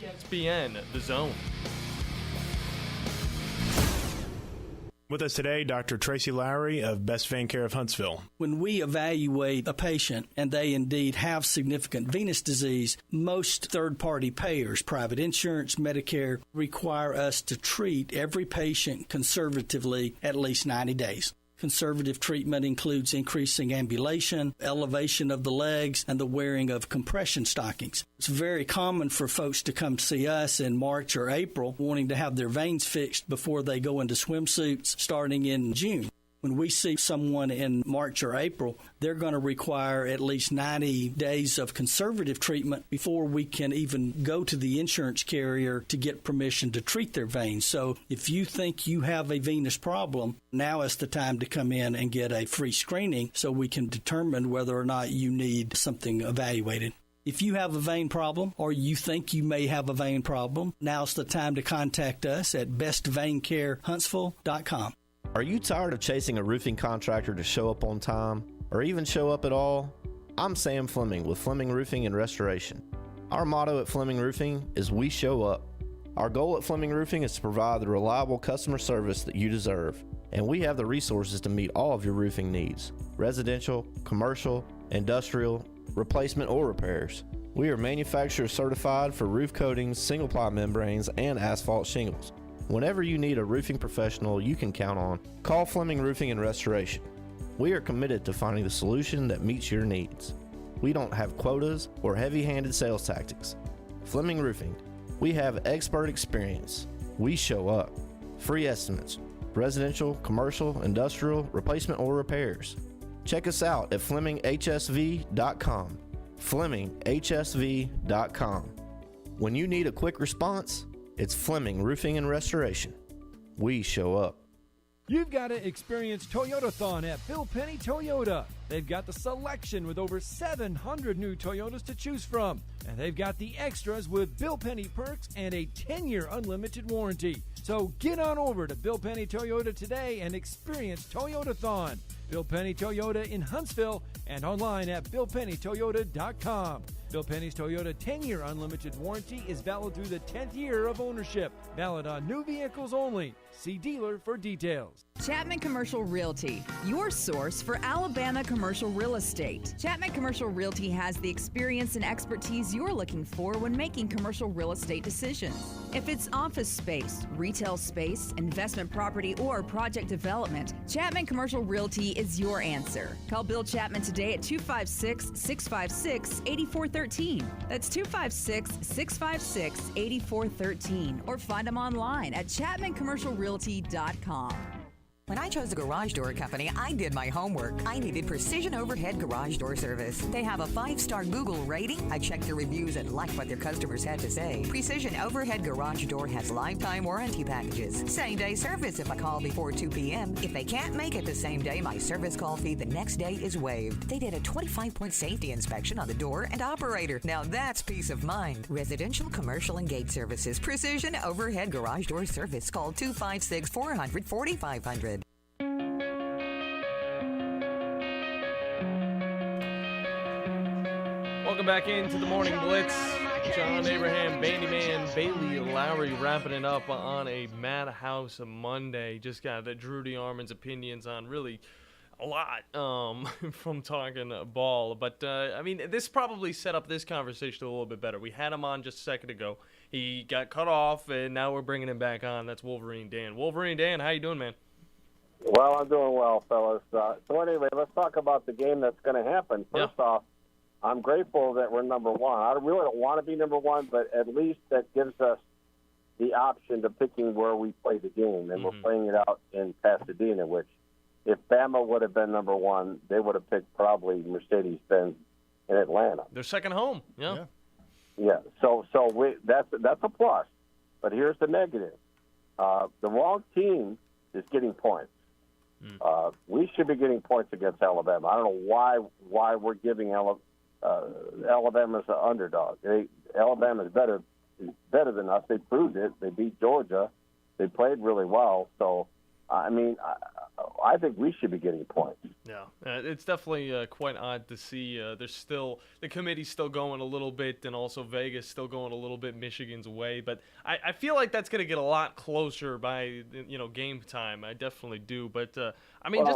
ESPN, The Zone. With us today, Dr. Tracy Lowery of Best Vein Care of Huntsville. When we evaluate a patient and they indeed have significant venous disease, most third-party payers, private insurance, Medicare, require us to treat every patient conservatively at least 90 days. Conservative treatment includes increasing ambulation, elevation of the legs, and the wearing of compression stockings. It's very common for folks to come see us in March or April wanting to have their veins fixed before they go into swimsuits starting in June. When we see someone in March or April, they're going to require at least 90 days of conservative treatment before we can even go to the insurance carrier to get permission to treat their veins. So if you think you have a venous problem, now is the time to come in and get a free screening so we can determine whether or not you need something evaluated. If you have a vein problem or you think you may have a vein problem, now's the time to contact us at bestveincarehuntsville.com. Are you tired of chasing a roofing contractor to show up on time or even show up at all? I'm Sam Fleming with Fleming Roofing and Restoration. Our motto at Fleming Roofing is we show up. Our goal at Fleming Roofing is to provide the reliable customer service that you deserve, and we have the resources to meet all of your roofing needs: residential, commercial, industrial, replacement, or repairs. We are manufacturer certified for roof coatings, single-ply membranes, and asphalt shingles. Whenever you need a roofing professional you can count on, call Fleming Roofing and Restoration. We are committed to finding the solution that meets your needs. We don't have quotas or heavy-handed sales tactics. Fleming Roofing, we have expert experience. We show up. Free estimates, residential, commercial, industrial, replacement, or repairs. Check us out at FlemingHSV.com. FlemingHSV.com. When you need a quick response, it's Fleming Roofing and Restoration. We show up. You've got to experience Toyotathon at Bill Penny Toyota. They've got the selection with over 700 new Toyotas to choose from. And they've got the extras with Bill Penny perks and a 10-year unlimited warranty. So get on over to Bill Penny Toyota today and experience Toyotathon. Bill Penny Toyota in Huntsville and online at BillPennyToyota.com. Bill Penny's Toyota 10-year unlimited warranty is valid through the 10th year of ownership. Valid on new vehicles only. See dealer for details. Chapman Commercial Realty, your source for Alabama commercial real estate. Chapman Commercial Realty has the experience and expertise you're looking for when making commercial real estate decisions. If it's office space, retail space, investment property, or project development, Chapman Commercial Realty is your answer. Call Bill Chapman today at 256-656-8413. That's 256-656-8413. Or find them online at ChapmanCommercialRealty.com. When I chose a garage door company, I did my homework. I needed Precision Overhead Garage Door Service. They have a 5-star Google rating. I checked the reviews and liked what their customers had to say. Precision Overhead Garage Door has lifetime warranty packages. Same-day service if I call before 2 p.m. If they can't make it the same day, my service call fee the next day is waived. They did a 25-point safety inspection on the door and operator. Now that's peace of mind. Residential, commercial, and gate services. Precision Overhead Garage Door Service. Call 256-400-4500. back into the Morning Blitz. John Abraham, Bandiman, Bailey, Lowery wrapping it up on a Madhouse Monday. Just got Drew DeArmond's opinions on really a lot from talking ball. But, I mean, this probably set up this conversation a little bit better. We had him on just a second ago. He got cut off, and now we're bringing him back on. That's Wolverine Dan. Wolverine Dan, how you doing, man? Well, I'm doing well, fellas. So anyway, let's talk about the game that's going to happen. First off, I'm grateful that we're number one. I really don't want to be number one, but at least that gives us the option to picking where we play the game, and we're playing it out in Pasadena, which if Bama would have been number one, they would have picked probably Mercedes-Benz in Atlanta. Their second home, Yeah. So that's a plus. But here's the negative: the wrong team is getting points. We should be getting points against Alabama. I don't know why we're giving Alabama as an underdog. Alabama is better than us. They proved it. They beat Georgia. They played really well. So, I mean, I think we should be getting points. Yeah, it's definitely quite odd to see. There's still the committee's still going a little bit, and also Vegas still going a little bit Michigan's way. But I feel like that's going to get a lot closer by game time. I definitely do. But I mean,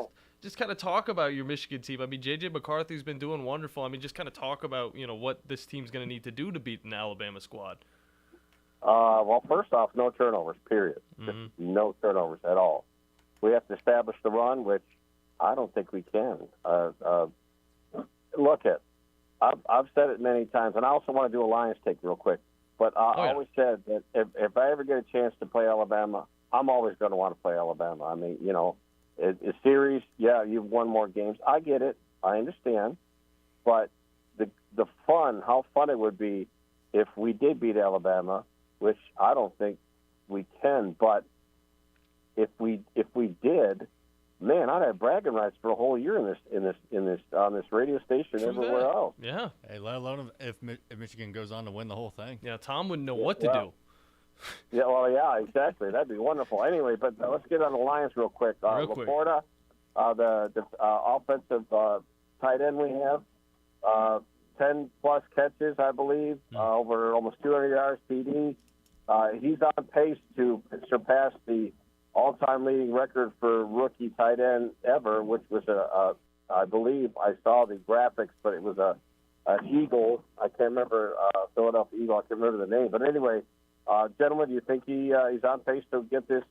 just kind of talk about your Michigan team. I mean, J.J. McCarthy's been doing wonderful. I mean, just kind of talk about what this team's going to need to do to beat an Alabama squad. Well, first off, no turnovers. Period. Just no turnovers at all. We have to establish the run, which I don't think we can. Look, I've said it many times, and I also want to do a Lions take real quick. But I always said that if I ever get a chance to play Alabama, I'm always going to want to play Alabama. I mean, a series, you've won more games. I get it. I understand. But the fun, how fun it would be if we did beat Alabama, which I don't think we can, but if we did, man, I'd have bragging rights for a whole year in this on this radio station everywhere else. Yeah. Hey, let alone if Michigan goes on to win the whole thing. Yeah, Tom wouldn't know what to do. Yeah, well, yeah, exactly. That'd be wonderful. Anyway, but let's get on the Lions real quick. Laporta, the offensive tight end we have, 10-plus catches, I believe, over almost 200 yards TD. He's on pace to surpass the all-time leading record for rookie tight end ever, which was I believe I saw the graphics, but it was an Eagle. I can't remember, Philadelphia Eagle. I can't remember the name. But anyway, gentlemen, do you think he's on pace to get this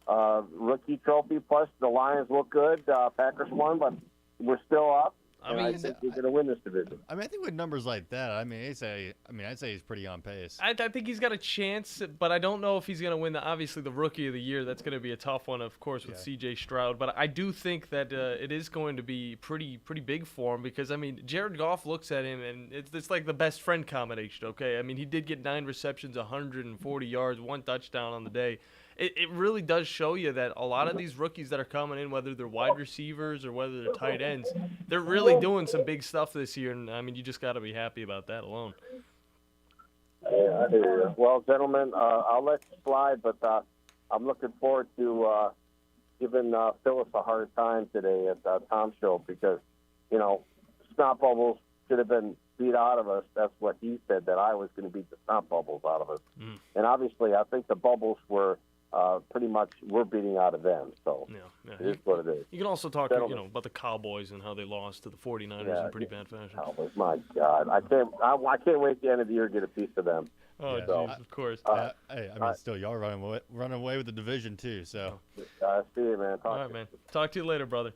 rookie trophy? Plus, the Lions look good. Packers won, but we're still up. I think he's going to win this division. I mean, I think with numbers like that, I'd say he's pretty on pace. I think he's got a chance, but I don't know if he's going to win obviously the Rookie of the Year. That's going to be a tough one, of course, with C.J. Stroud. But I do think that it is going to be pretty big for him because, I mean, Jared Goff looks at him, and it's like the best friend combination, okay? I mean, he did get 9 receptions, 140 yards, 1 touchdown on the day. It really does show you that a lot of these rookies that are coming in, whether they're wide receivers or whether they're tight ends, they're really doing some big stuff this year. And, I mean, you just got to be happy about that alone. Yeah, I hear you. Well, gentlemen, I'll let you slide, but I'm looking forward to giving Phyllis a hard time today at Tom's show because, snot bubbles should have been beat out of us. That's what he said, that I was going to beat the snot bubbles out of us. And obviously, I think the bubbles were pretty much we're beating out of them. So it is what it is. You can also talk, about the Cowboys and how they lost to the 49ers in pretty bad fashion. Cowboys, my God, I can't wait at the end of the year to get a piece of them. Oh, yeah, geez, of course. Still, y'all running away with the division too. So, see you, man. All right, man. Talk to you later, brother.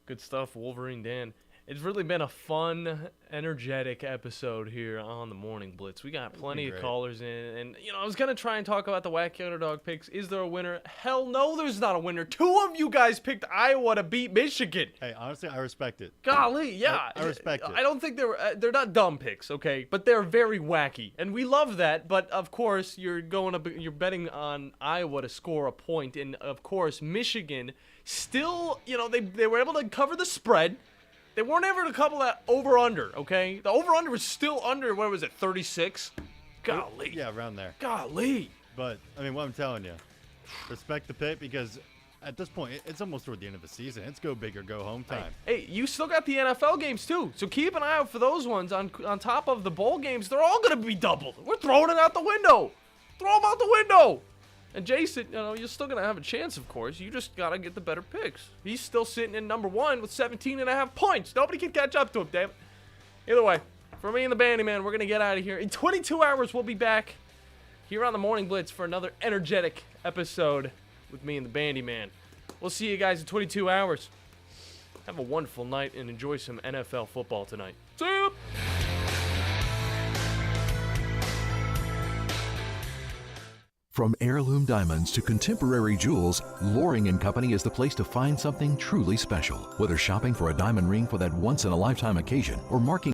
Good stuff, Wolverine Dan. It's really been a fun, energetic episode here on the Morning Blitz. We got plenty of callers in, and I was gonna try and talk about the wacky underdog picks. Is there a winner? Hell no, there's not a winner. 2 of you guys picked Iowa to beat Michigan. Hey, honestly, I respect it. Golly, yeah, I respect it. I don't think they're not dumb picks, okay, but they're very wacky, and we love that. But of course, you're betting on Iowa to score a point, and of course, Michigan still, they were able to cover the spread. They weren't able to cover that over-under, okay? The over-under was still under, 36? Golly. Yeah, around there. Golly. But, I mean, what I'm telling you, respect the pick because at this point, it's almost toward the end of the season. It's go big or go home time. Hey, you still got the NFL games too, so keep an eye out for those ones on top of the bowl games. They're all going to be doubled. We're throwing it out the window. Throw them out the window. And Jason, you're still going to have a chance, of course. You just got to get the better picks. He's still sitting in number 1 with 17.5 points. Nobody can catch up to him, damn it. Either way, for me and the Bandiman, we're going to get out of here. In 22 hours, we'll be back here on the Morning Blitz for another energetic episode with me and the Bandiman. We'll see you guys in 22 hours. Have a wonderful night and enjoy some NFL football tonight. See ya! From heirloom diamonds to contemporary jewels, Loring & Company is the place to find something truly special. Whether shopping for a diamond ring for that once-in-a-lifetime occasion or marking